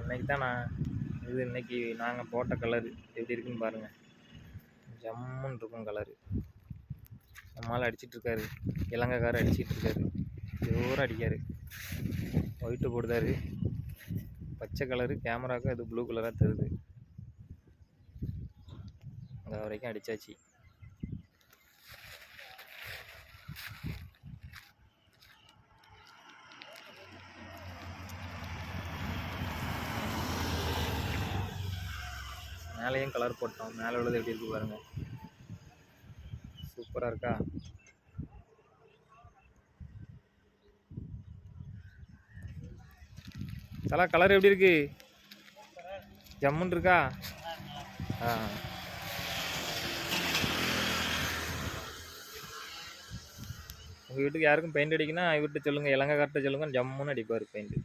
இன்னைக்கு தான் இன்னைக்கு நாங்கள் போட்ட கலரு எப்படி இருக்குன்னு பாருங்கள். ஜம்முன்னு இருக்கும் கலரு. நம்மளால் அடிச்சிட்ருக்காரு, இலங்கைக்காரர் அடிச்சிட்ருக்காரு, ஜோராக அடிக்காரு. ஒயிட்டு போடுதாரு, பச்சை கலரு கேமராவுக்கு அது ப்ளூ கலராக தருது. அங்கே வரைக்கும் அடித்தாச்சு. மேலேயும் கலர் போட்டோம். மேலே உள்ளது எப்படி இருக்கு பாருங்கள், சூப்பராக இருக்கா? தலா கலர் எப்படி இருக்கு? ஜம்முன்னு இருக்கா? உங்கள் வீட்டுக்கு யாருக்கும் பெயிண்ட் அடிக்கணும்னா இவர்கிட்ட சொல்லுங்கள், இலங்கைக்கார்ட்ட சொல்லுங்கள், ஜம்முன்னு அடிப்பார் பெயிண்ட்.